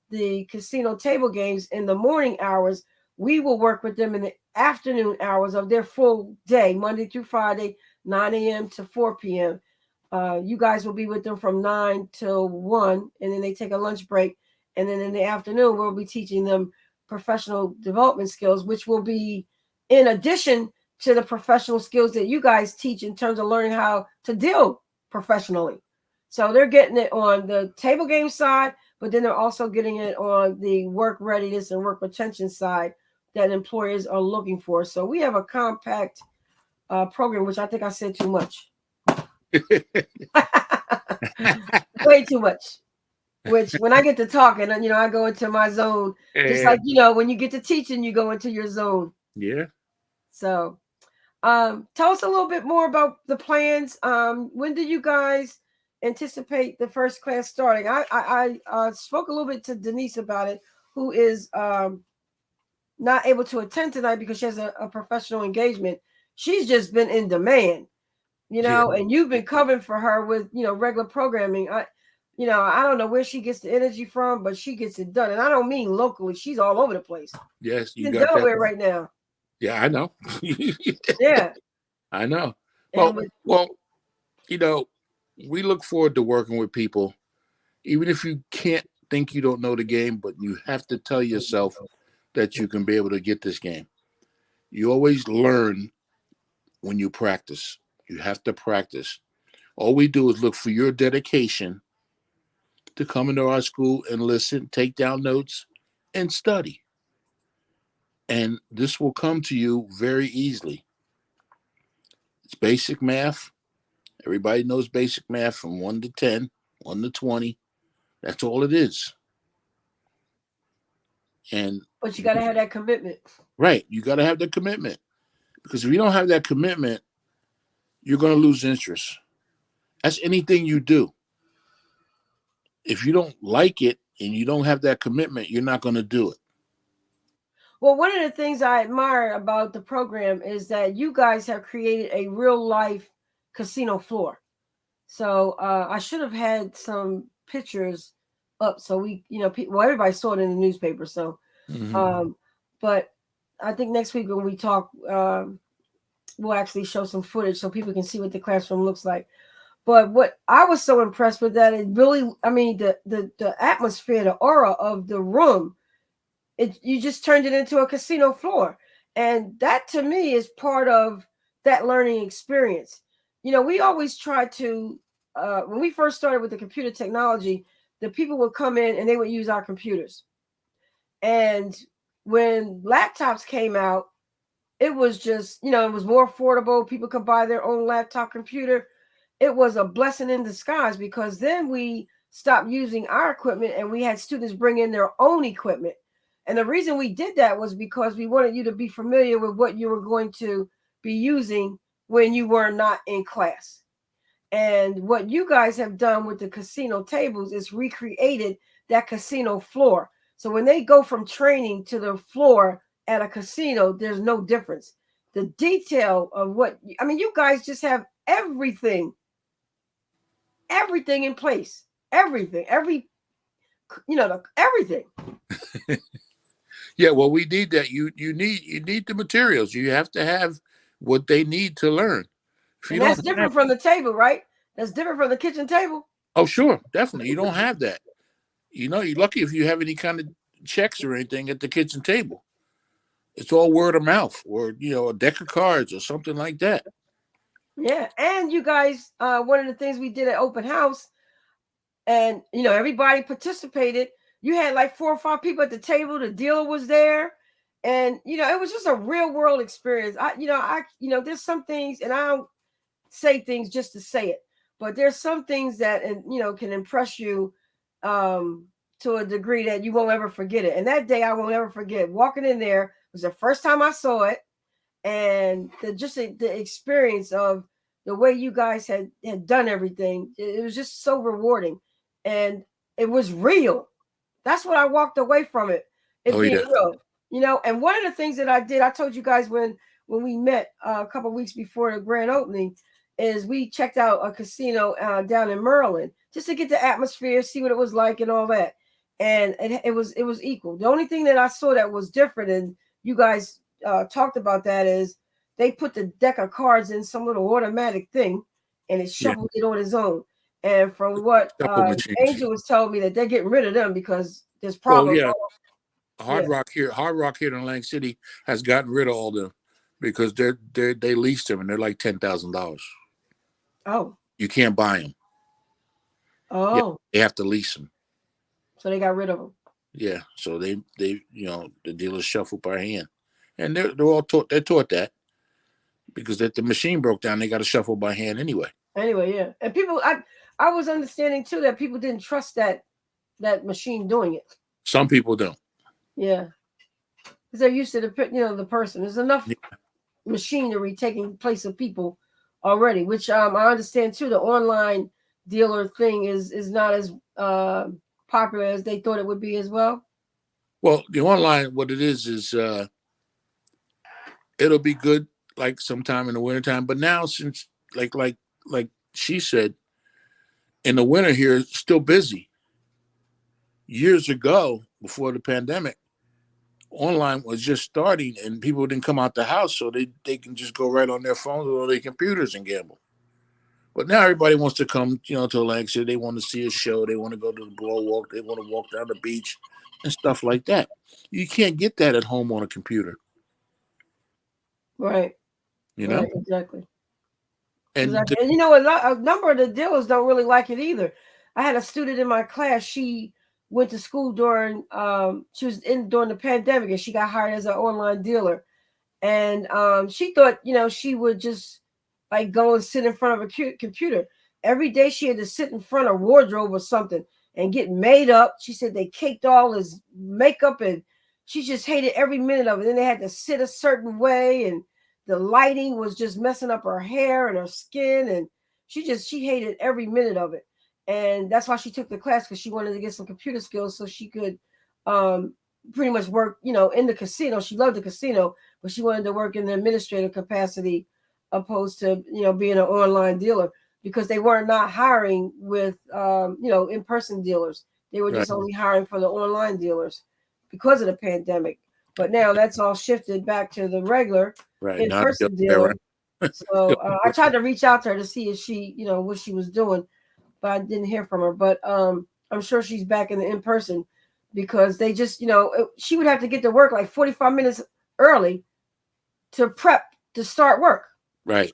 the casino table games in the morning hours, we will work with them in the afternoon hours of their full day, Monday through Friday, 9 a.m. to 4 p.m. You guys will be with them from 9 till 1, and then they take a lunch break. And then in the afternoon, we'll be teaching them professional development skills, which will be in addition to the professional skills that you guys teach in terms of learning how to deal professionally. So they're getting it on the table game side, but then they're also getting it on the work readiness and work retention side that employers are looking for. So we have a compact program, which I think I said too much. Way too much. Which when I get to talking, I go into my zone. Just like, when you get to teaching, you go into your zone. Yeah. So tell us a little bit more about the plans. When do you guys anticipate the first class starting? I spoke a little bit to Denise about it, who is not able to attend tonight because she has a professional engagement. She's just been in demand, and you've been covering for her with, regular programming. I don't know where she gets the energy from, but she gets it done. And I don't mean locally. She's all over the place. Yes, She's in Delaware right now. Yeah, I know. Yeah. I know. Well, we look forward to working with people, even if you can't think you don't know the game, but you have to tell yourself that you can be able to get this game. You always learn when you practice. You have to practice. All we do is look for your dedication to come into our school and listen, take down notes, and study. And this will come to you very easily. It's basic math. Everybody knows basic math from 1 to 10, 1 to 20. That's all it is. But you got to have that commitment. Right. You got to have the commitment. Because if you don't have that commitment, you're going to lose interest. That's anything you do. If you don't like it and you don't have that commitment, you're not going to do it. Well, one of the things I admire about the program is that you guys have created a real life casino floor. So I should have had some pictures up so we, everybody saw it in the newspaper. So, but I think next week when we talk, we'll actually show some footage so people can see what the classroom looks like. But what I was so impressed with that, it really, the atmosphere, the aura of the room, you just turned it into a casino floor. And that to me is part of that learning experience. We always try to, when we first started with the computer technology, the people would come in and they would use our computers. And when laptops came out, it was just, it was more affordable. People could buy their own laptop computer. It was a blessing in disguise because then we stopped using our equipment and we had students bring in their own equipment. And the reason we did that was because we wanted you to be familiar with what you were going to be using when you were not in class. And what you guys have done with the casino tables is recreated that casino floor. So when they go from training to the floor at a casino, there's no difference. The detail of what, I mean, you guys just have everything in place. Everything, everything. Yeah, well, we need that. You need the materials. You have to have what they need to learn. If you And that's don't have, different from the table, right? That's different from the kitchen table. oh sure, definitely, you don't have that. You're lucky if you have any kind of checks or anything at the kitchen table. It's all word of mouth, or a deck of cards or something like that. Yeah. And you guys, one of the things we did at open house, and everybody participated. You had like 4 or 5 people at the table. The dealer was there, and it was just a real world experience. There's some things, and I don't say things just to say it, but there's some things that can impress you to a degree that you won't ever forget it. And that day I won't ever forget. Walking in there was the first time I saw it, and the experience of the way you guys had done everything. It was just so rewarding, and it was real. That's what I walked away from it. It Oh being yeah, real, And one of the things that I did, I told you guys when we met a couple of weeks before the grand opening, is we checked out a casino down in Maryland just to get the atmosphere, see what it was like, and all that. And it was equal. The only thing that I saw that was different, and you guys talked about that, is they put the deck of cards in some little automatic thing, and it yeah. shuffled it on its own. And from what Shuffle machines. Angel was telling me, that they're getting rid of them because there's Well, problems. yeah, Yeah. Hard Rock here in Atlantic City has gotten rid of all them because they leased them and they're like $10,000. Oh. You can't buy them. Yeah, Oh. they have to lease them. So they got rid of them. Yeah, so they the dealers shuffle by hand, and they're all taught that because that the machine broke down, they got to shuffle by hand anyway. Anyway, yeah, and people, I was understanding too that people didn't trust that machine doing it. Some people don't. Yeah, because they're used to the person. There's enough machinery taking place of people already, which I understand too. The online dealer thing is not as popular as they thought it would be as well. Well, the online, what it is it'll be good like sometime in the wintertime. But now, since like she said, in the winter here, it's still busy. Years ago, before the pandemic, online was just starting and people didn't come out the house, so they can just go right on their phones or their computers and gamble. But now everybody wants to come, to Atlantic City. They want to see a show. They want to go to the boardwalk. They want to walk down the beach and stuff like that. You can't get that at home on a computer. Right. You know? Right, exactly. And exactly. And a number of the dealers don't really like it either. I had a student in my class. She went to school during during the pandemic, and she got hired as an online dealer. And she thought, she would just like go and sit in front of a computer. Every day she had to sit in front of a wardrobe or something and get made up. She said they caked all his makeup, and she just hated every minute of it. Then they had to sit a certain way, and the lighting was just messing up her hair and her skin, and she hated every minute of it. And that's why she took the class, because she wanted to get some computer skills so she could pretty much work, in the casino. She loved the casino, but she wanted to work in the administrative capacity opposed to, being an online dealer, because they were not hiring with, in-person dealers. They were just only hiring for the online dealers because of the pandemic. But now that's all shifted back to the regular in-person dealer. So I tried to reach out to her to see if she, what she was doing, but I didn't hear from her. But I'm sure she's back in the in-person, because they just, she would have to get to work like 45 minutes early to prep to start work. Right.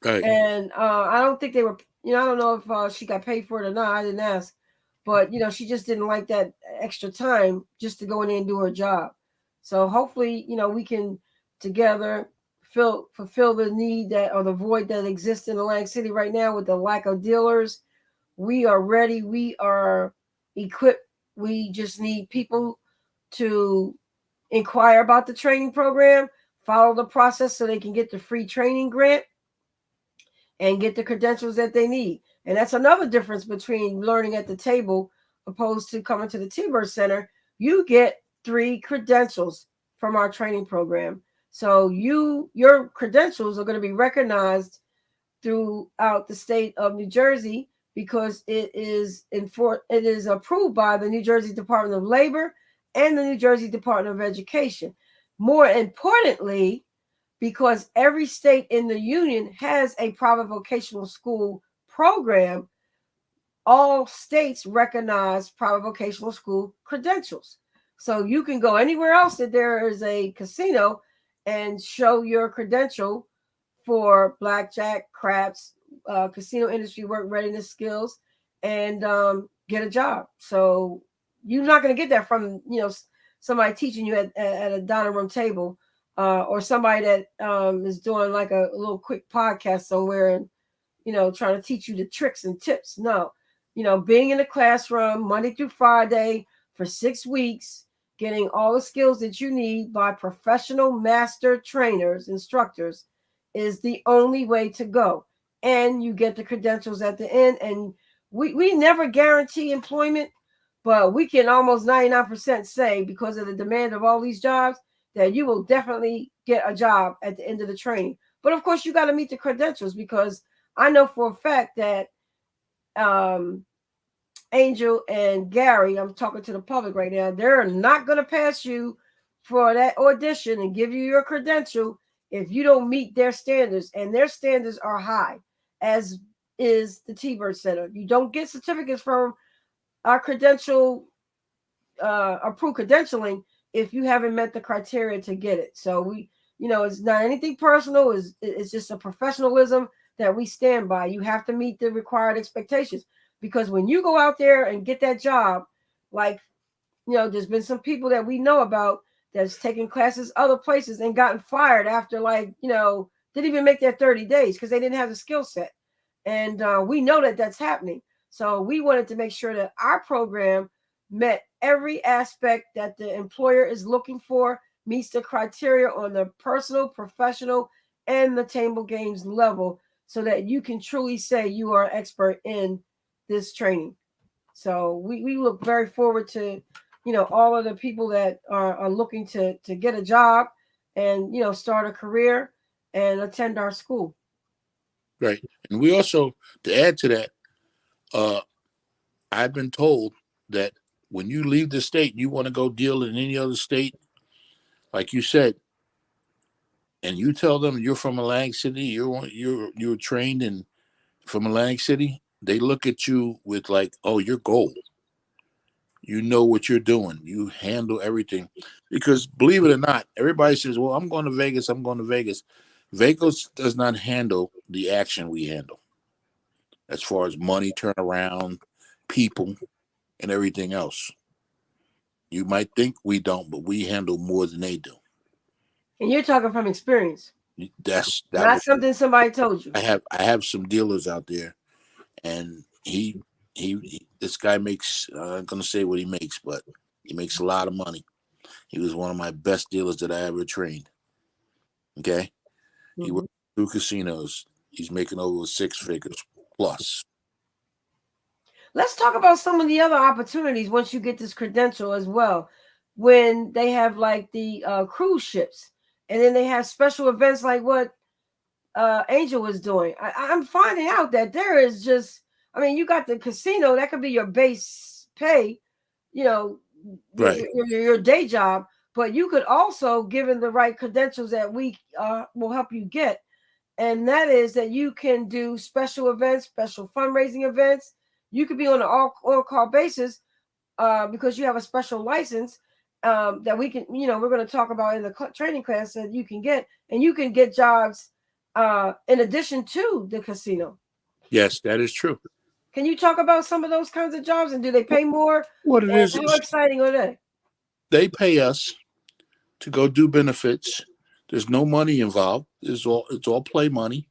And I don't think they were, I don't know if she got paid for it or not. I didn't ask. But, she just didn't like that extra time just to go in there and do her job. So hopefully, we can together fulfill the need or the void that exists in Atlantic City right now with the lack of dealers. We are ready. We are equipped. We just need people to inquire about the training program, follow the process so they can get the free training grant and get the credentials that they need. And that's another difference between learning at the table opposed to coming to the TByrd Center. You get 3 credentials from our training program. So your credentials are going to be recognized throughout the state of New Jersey because it is approved by the New Jersey Department of Labor and the New Jersey Department of Education. More importantly, because every state in the union has a private vocational school program, all states recognize private vocational school credentials. So you can go anywhere else that there is a casino and show your credential for blackjack, craps, casino industry work readiness skills, and get a job. So you're not going to get that from somebody teaching you at a dining room table, or somebody that is doing like a little quick podcast somewhere and trying to teach you the tricks and tips. No, being in the classroom Monday through Friday for 6 weeks, getting all the skills that you need by professional master trainers, instructors, is the only way to go. And you get the credentials at the end. And we never guarantee employment, but we can almost 99% say, because of the demand of all these jobs, that you will definitely get a job at the end of the training. But of course, you got to meet the credentials, because I know for a fact that Angel and Gary, I'm talking to the public right now, they're not going to pass you for that audition and give you your credential if you don't meet their standards. And their standards are high, as is the TByrd Center. You don't get certificates from our approved credentialing if you haven't met the criteria to get it. So it's not anything personal. It's just a professionalism that we stand by. You have to meet the required expectations, because when you go out there and get that job, like, there's been some people that we know about that's taken classes other places and gotten fired after, like, didn't even make their 30 days because they didn't have the skill set. And we know that that's happening. So we wanted to make sure that our program met every aspect that the employer is looking for, meets the criteria on the personal, professional, and the table games level, so that you can truly say you are an expert in this training. So we look very forward to, all of the people that are looking to get a job and, start a career and attend our school. Right. And we also, to add to that, I've been told that when you leave the state, you want to go deal in any other state, like you said, and you tell them you're from Atlantic City, you're trained in from Atlantic City, they look at you with like, oh, you're gold. You know what you're doing. You handle everything. Because believe it or not, everybody says, well, I'm going to Vegas. I'm going to Vegas. Vegas does not handle the action we handle as far as money turnaround, people, and everything else. You might think we don't, but we handle more than they do. And you're talking from experience. That Not was something somebody told you. I have some dealers out there, and this guy makes, I'm gonna say what he makes, but he makes a lot of money. He was one of my best dealers that I ever trained. Okay, he worked 2 casinos. He's making over 6 figures plus. Let's talk about some of the other opportunities once you get this credential as well. When they have like the cruise ships, and then they have special events like what Angel was doing. I'm finding out that there is just, you got the casino, that could be your base pay, Right. your day job, but you could also, given the right credentials that we will help you get, and that is that you can do special events, special fundraising events. You could be on an all-call basis because you have a special license that we can, we're going to talk about in the training class, that you can get, and you can get jobs in addition to the casino. Yes, that is true. Can you talk about some of those kinds of jobs, and do they pay more? What it is, how exciting are they? They pay us to go do benefits. There's no money involved. It's all play money.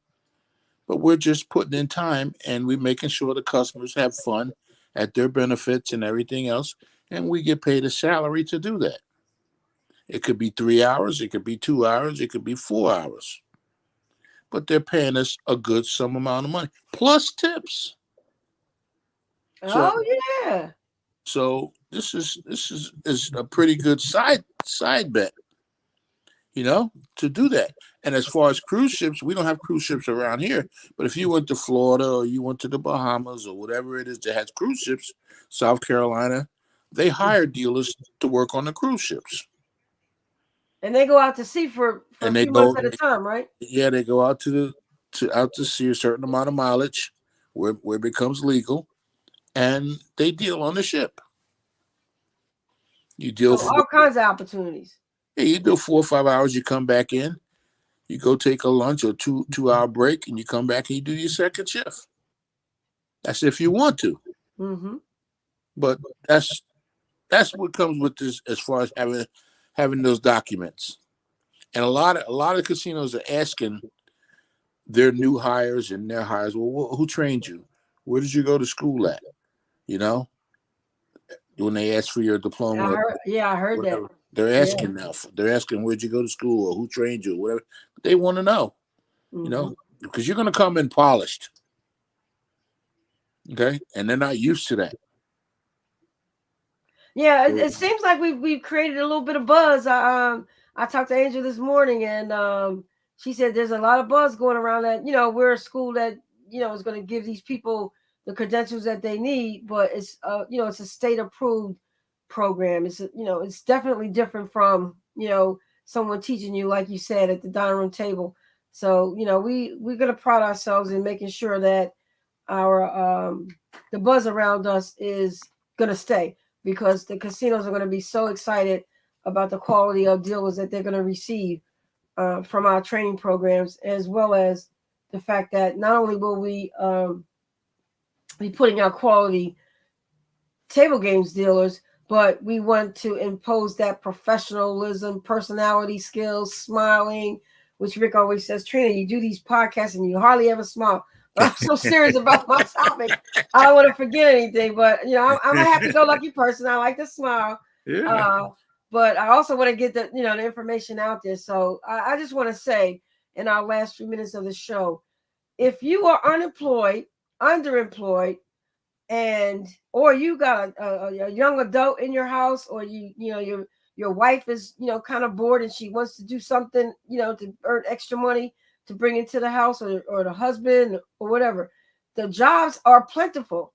but we're just putting in time and we're making sure the customers have fun at their benefits and everything else. And we get paid a salary to do that. It could be 3 hours, it could be 2 hours, it could be 4 hours, but they're paying us a good some amount of money plus tips. So, Oh yeah. so this is a pretty good side bet, to do that. And as far as cruise ships, we don't have cruise ships around here. But if you went to Florida or you went to the Bahamas or whatever it is that has cruise ships, South Carolina, they hire dealers to work on the cruise ships. And they go out to sea for a And they few months go, at a time, right? yeah, they go out to sea a certain amount of mileage where it becomes legal, and they deal on the ship. You deal So for all kinds of opportunities. Yeah, you do 4 or 5 hours, you come back in, you go take a lunch or two hour break, and you come back and you do your second shift. That's if you want to, Mm-hmm. but that's what comes with this as far as having those documents. And a lot of casinos are asking their new hires and their hires, well, who trained you? Where did you go to school at? You know, when they ask for your diploma or I heard that. whatever, they're Yeah. asking now. They're asking where'd you go to school or who trained you or whatever. They want to know, Mm-hmm. because you're going to come in polished, okay, and they're not used to that. Yeah, it seems like we've created a little bit of buzz. I talked to Angel this morning, and she said there's a lot of buzz going around that we're a school that is going to give these people the credentials that they need, but it's it's a state approved program. It's definitely different from someone teaching you, like you said, at the dining room table. So we're going to pride ourselves in making sure that our the buzz around us is going to stay, because the casinos are going to be so excited about the quality of dealers that they're going to receive from our training programs, as well as the fact that not only will we be putting out quality table games dealers, but we want to impose that professionalism, personality, skills, smiling, which Rick always says, Trina, you do these podcasts and you hardly ever smile. But I'm so serious about my topic. I don't want to forget anything, but I'm a happy-go-lucky person. I like to smile. Yeah. But I also want to get the information out there. So I just want to say, in our last few minutes of the show, if you are unemployed, underemployed, and or you got a young adult in your house, or your wife is kind of bored and she wants to do something to earn extra money to bring into the house, or the husband or whatever, the jobs are plentiful.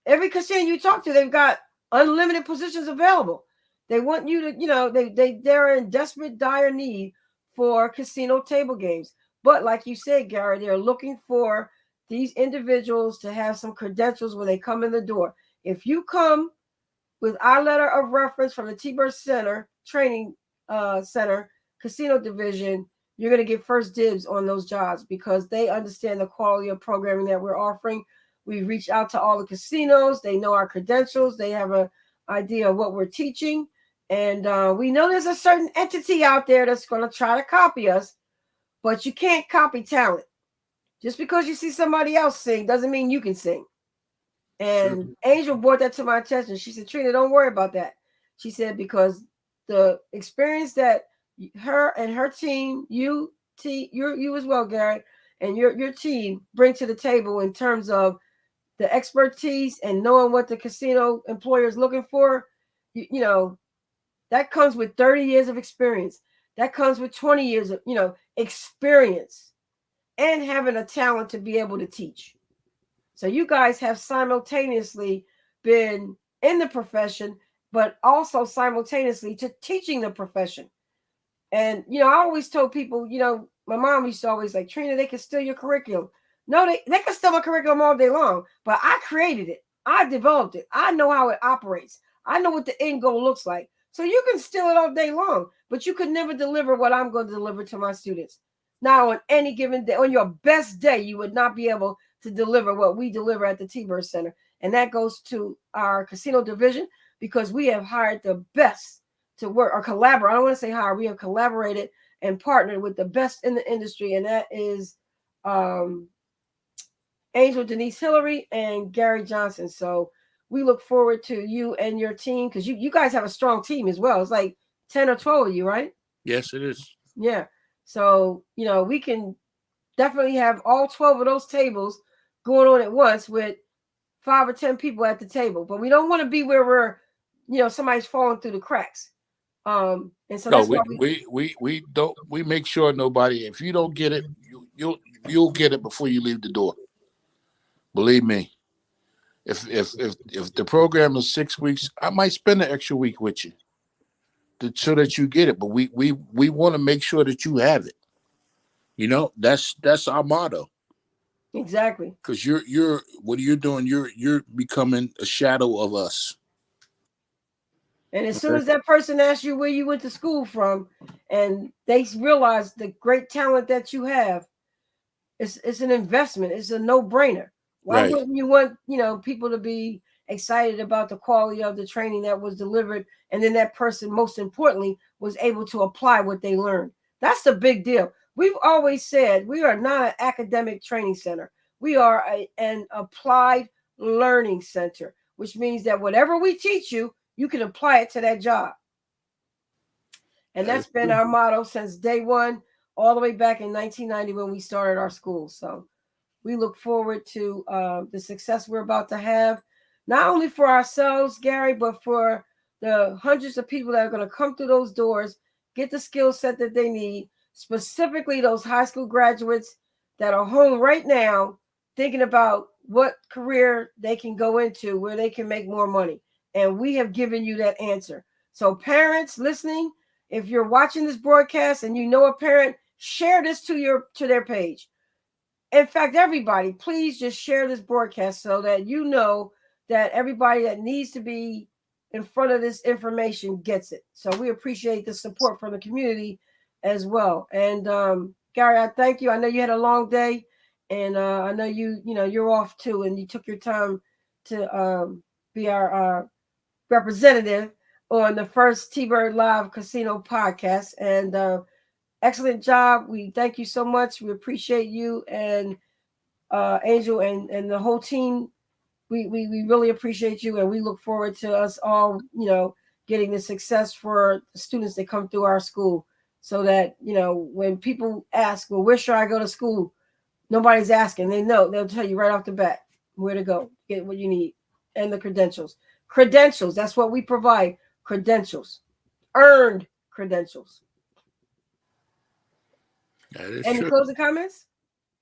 Every casino you talk to, they've got unlimited positions available. They want you to they're in desperate dire need for casino table games. But like you said, Gary, they're looking for these individuals to have some credentials when they come in the door. If you come with our letter of reference from the TByrd Center Training Center Casino Division, you're going to get first dibs on those jobs, because they understand the quality of programming that we're offering. We reach out to all the casinos. They know our credentials. They have an idea of what we're teaching. And we know there's a certain entity out there that's going to try to copy us, but you can't copy talent. Just because you see somebody else sing doesn't mean you can sing. And Angel brought that to my attention. She said, Trina, don't worry about that. She said, because the experience that her and her team, you as well, Gary, and your team bring to the table in terms of the expertise and knowing what the casino employer is looking for, that comes with 30 years of experience. That comes with 20 years of, experience, and having a talent to be able to teach. So you guys have simultaneously been in the profession, but also simultaneously to teaching the profession. And, I always told people, my mom used to always like, Trina, they can steal your curriculum. No, they can steal my curriculum all day long, but I created it. I developed it. I know how it operates. I know what the end goal looks like. So you can steal it all day long, but you could never deliver what I'm going to deliver to my students. Now, on any given day, on your best day, you would not be able to deliver what we deliver at the TByrd Center. And that goes to our casino division, because we have hired the best to work or collaborate. I don't want to say hire. We have collaborated and partnered with the best in the industry, and that is Angel Denise Hillary, and Gary Johnson. So we look forward to you and your team, because you guys have a strong team as well. It's like 10 or 12 of you, right? Yes, it is. Yeah. So, we can definitely have all 12 of those tables going on at once with 5 or 10 people at the table. But we don't want to be where we're, somebody's falling through the cracks. And so No, that's why we don't. We make sure nobody. If you don't get it, you'll get it before you leave the door. Believe me. If the program is 6 weeks, I might spend an extra week with you so that you get it. But we want to make sure that you have it. That's our motto. exactly. Because you're what you're doing. You're becoming a shadow of us. And as soon as that person asks you where you went to school from, and they realize the great talent that you have, it's an investment. It's a no-brainer. Why Right. wouldn't you want, people to be excited about the quality of the training that was delivered, and then that person, most importantly, was able to apply what they learned? That's the big deal. We've always said we are not an academic training center. We are an applied learning center, which means that whatever we teach you, you can apply it to that job. And that's been our motto since day one, all the way back in 1990 when we started our school. So we look forward to the success we're about to have, not only for ourselves, Gary, but for the hundreds of people that are going to come through those doors, get the skill set that they need, specifically those high school graduates that are home right now thinking about what career they can go into where they can make more money. And we have given you that answer. So parents listening, if you're watching this broadcast and you know a parent, share this to their page. In fact, everybody, please just share this broadcast so that you know that everybody that needs to be in front of this information gets it. So we appreciate the support from the community as well. And Gary, I thank you. I know you had a long day, and I know you're off too, and you took your time to be our representative on the first TByrd Live Casino podcast. And excellent job. We thank you so much. We appreciate you and Angel and the whole team. We really appreciate you, and we look forward to us all, getting the success for the students that come through our school, so that, when people ask, well, where should I go to school? Nobody's asking. They know. They'll tell you right off the bat where to go, get what you need, and the credentials. Credentials, that's what we provide. Credentials. Earned credentials. That is Any true. closing comments?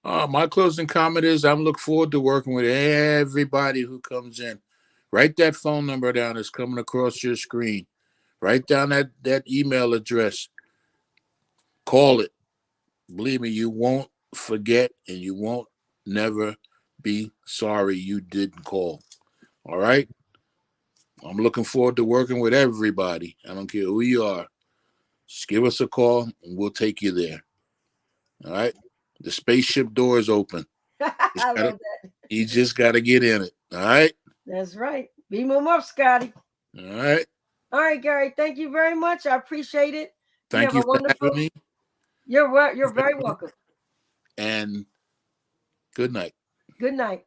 My closing comment is I'm looking forward to working with everybody who comes in. Write that phone number down that's coming across your screen. Write down that email address. Call it. Believe me, you won't forget, and you won't never be sorry you didn't call. All right? I'm looking forward to working with everybody. I don't care who you are. Just give us a call, and we'll take you there. All right? The spaceship door is open. I love that. You just got to get in it. All right? That's right. Beam them up, Scotty. All right. All right, Gary. Thank you very much. I appreciate it. Thank you for having me. You're very welcome. And good night. Good night.